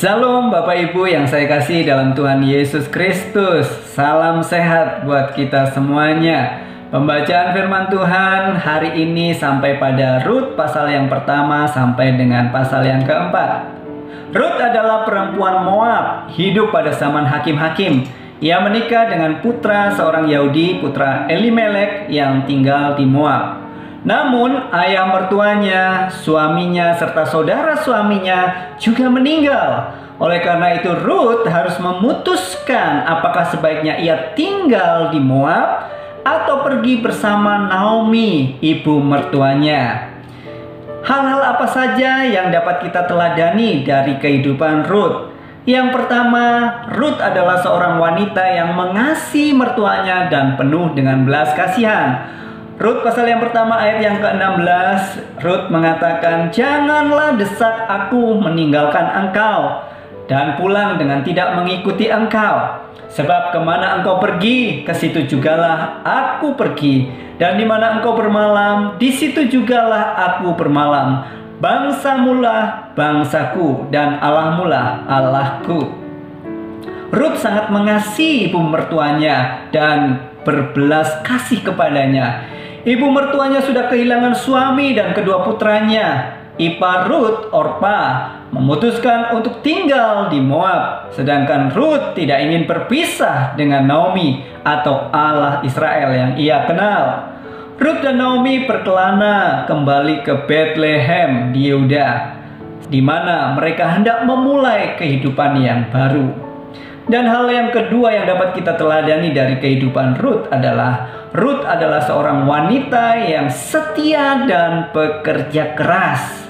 Shalom Bapak Ibu yang saya kasih dalam Tuhan Yesus Kristus. Salam sehat buat kita semuanya. Pembacaan firman Tuhan hari ini sampai pada Rut pasal yang pertama sampai dengan pasal yang keempat. Rut adalah perempuan Moab, hidup pada zaman hakim-hakim. Ia menikah dengan putra seorang Yahudi, putra Elimelek yang tinggal di Moab. Namun ayah mertuanya, suaminya, serta saudara suaminya juga meninggal. Oleh karena itu Rut harus memutuskan apakah sebaiknya ia tinggal di Moab atau pergi bersama Naomi, ibu mertuanya. Hal-hal apa saja yang dapat kita teladani dari kehidupan Rut? Yang pertama, Rut adalah seorang wanita yang mengasihi mertuanya dan penuh dengan belas kasihan. Rut pasal yang pertama ayat yang ke-16, Rut mengatakan, "Janganlah desak aku meninggalkan engkau dan pulang dengan tidak mengikuti engkau. Sebab kemana engkau pergi, ke situ jugalah aku pergi. Dan di mana engkau bermalam, di situ jugalah aku bermalam. Bangsamulah bangsaku dan Allahmulah Allahku." Rut sangat mengasihi ibu mertuanya dan berbelas kasih kepadanya. Ibu mertuanya sudah kehilangan suami dan kedua putranya. Ipar Rut, Orpa, memutuskan untuk tinggal di Moab. Sedangkan Rut tidak ingin berpisah dengan Naomi atau Allah Israel yang ia kenal. Rut dan Naomi berkelana kembali ke Bethlehem di Yehuda, di mana mereka hendak memulai kehidupan yang baru. Dan hal yang kedua yang dapat kita teladani dari kehidupan Rut adalah seorang wanita yang setia dan pekerja keras.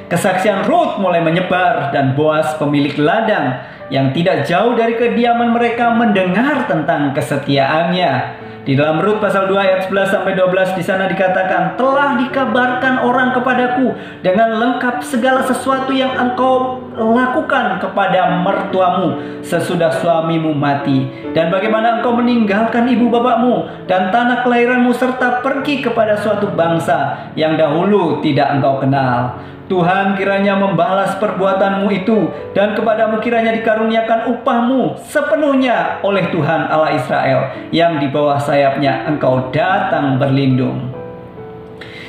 Kesaksian Rut mulai menyebar dan Boas pemilik ladang yang tidak jauh dari kediaman mereka mendengar tentang kesetiaannya. Di dalam Rut pasal 2 ayat 11 sampai 12 di sana dikatakan, "Telah dikabarkan orang kepadaku dengan lengkap segala sesuatu yang engkau lakukan kepada mertuamu sesudah suamimu mati, dan bagaimana engkau meninggalkan ibu bapakmu dan tanah kelahiranmu serta pergi kepada suatu bangsa yang dahulu tidak engkau kenal. Tuhan kiranya membalas perbuatanmu itu, dan kepadamu kiranya dikaruniakan upahmu sepenuhnya oleh Tuhan Allah Israel, yang di bawah sayapnya engkau datang berlindung."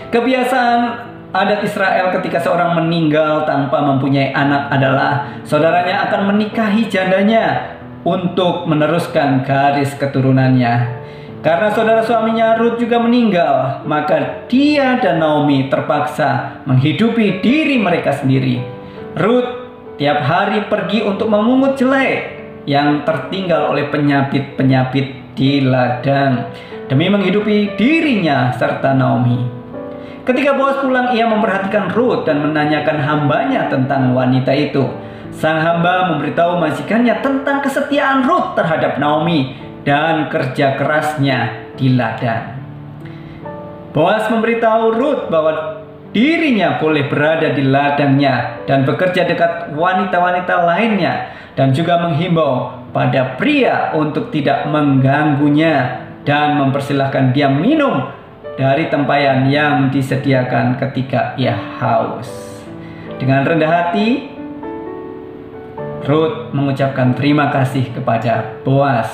Kebiasaan adat Israel ketika seorang meninggal tanpa mempunyai anak adalah saudaranya akan menikahi jandanya untuk meneruskan garis keturunannya. Karena saudara suaminya Rut juga meninggal, maka dia dan Naomi terpaksa menghidupi diri mereka sendiri. Rut tiap hari pergi untuk memungut jelai yang tertinggal oleh penyapit-penyapit di ladang demi menghidupi dirinya serta Naomi. Ketika Boas pulang, ia memperhatikan Rut dan menanyakan hambanya tentang wanita itu. Sang hamba memberitahu majikannya tentang kesetiaan Rut terhadap Naomi dan kerja kerasnya di ladang. Boas memberitahu Rut bahwa dirinya boleh berada di ladangnya dan bekerja dekat wanita-wanita lainnya, dan juga menghimbau pada pria untuk tidak mengganggunya dan mempersilahkan dia minum dari tempayan yang disediakan ketika ia haus. Dengan rendah hati, Rut mengucapkan terima kasih kepada Boas.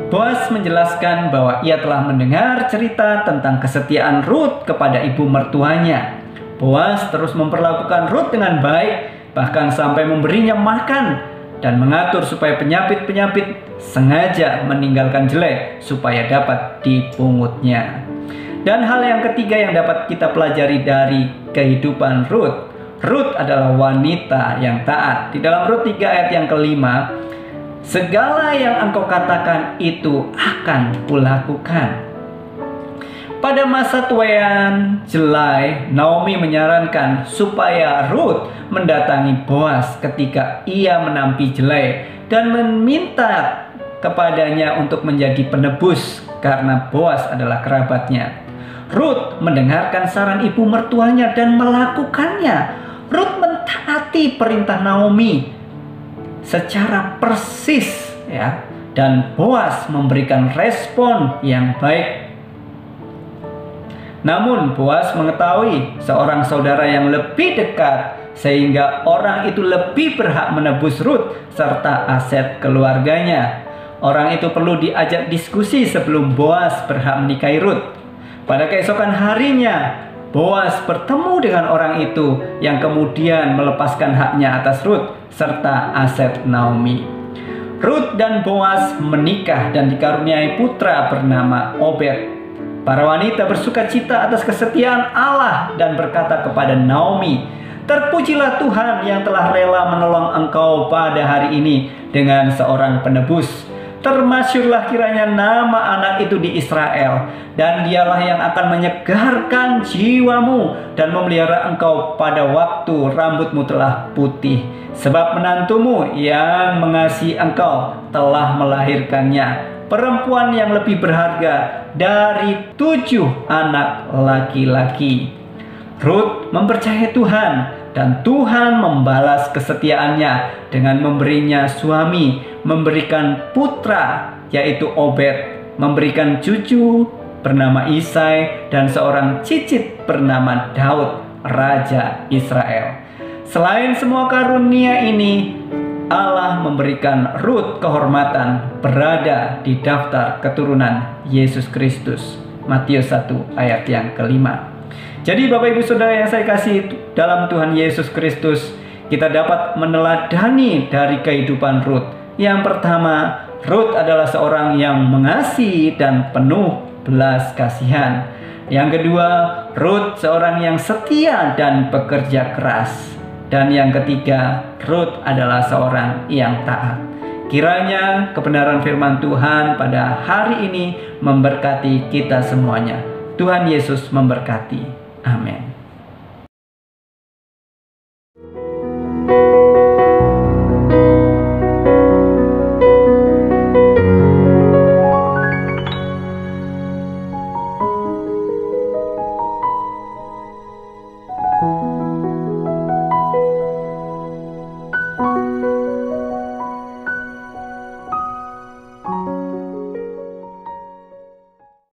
Boas menjelaskan bahwa ia telah mendengar cerita tentang kesetiaan Rut kepada ibu mertuanya. Boas terus memperlakukan Rut dengan baik, bahkan sampai memberinya makan dan mengatur supaya penyapit-penyapit sengaja meninggalkan jelai supaya dapat dipungutnya. Dan hal yang ketiga yang dapat kita pelajari dari kehidupan Rut, Rut adalah wanita yang taat. Di dalam Rut 3 ayat yang kelima, "Segala yang engkau katakan itu akan kulakukan." Pada masa tuaian jelai, Naomi menyarankan supaya Rut mendatangi Boas ketika ia menampi jelai dan meminta kepadanya untuk menjadi penebus karena Boas adalah kerabatnya. Rut mendengarkan saran ibu mertuanya dan melakukannya. Rut mentaati perintah Naomi secara persis, ya, dan Boas memberikan respon yang baik. Namun Boas mengetahui seorang saudara yang lebih dekat sehingga orang itu lebih berhak menebus Rut serta aset keluarganya. Orang itu perlu diajak diskusi sebelum Boas berhak menikahi Rut. Pada keesokan harinya, Boas bertemu dengan orang itu yang kemudian melepaskan haknya atas Rut serta aset Naomi. Rut dan Boas menikah dan dikaruniai putra bernama Obed. Para wanita bersuka cita atas kesetiaan Allah dan berkata kepada Naomi, "Terpujilah Tuhan yang telah rela menolong engkau pada hari ini dengan seorang penebus. Termasyurlah kiranya nama anak itu di Israel, dan dialah yang akan menyegarkan jiwamu dan memelihara engkau pada waktu rambutmu telah putih. Sebab menantumu yang mengasihi engkau telah melahirkannya, perempuan yang lebih berharga dari 7 anak laki-laki." Rut mempercayai Tuhan, dan Tuhan membalas kesetiaannya dengan memberinya suami, memberikan putra yaitu Obed, memberikan cucu bernama Isai, dan seorang cicit bernama Daud, Raja Israel. Selain semua karunia ini, Allah memberikan Rut kehormatan berada di daftar keturunan Yesus Kristus. Matius 1 ayat yang kelima. Jadi Bapak Ibu Saudara yang saya kasih dalam Tuhan Yesus Kristus, kita dapat meneladani dari kehidupan Rut. Yang pertama, Rut adalah seorang yang mengasihi dan penuh belas kasihan. Yang kedua, Rut seorang yang setia dan bekerja keras. Dan yang ketiga, Rut adalah seorang yang taat. Kiranya kebenaran firman Tuhan pada hari ini memberkati kita semuanya. Tuhan Yesus memberkati. Amin.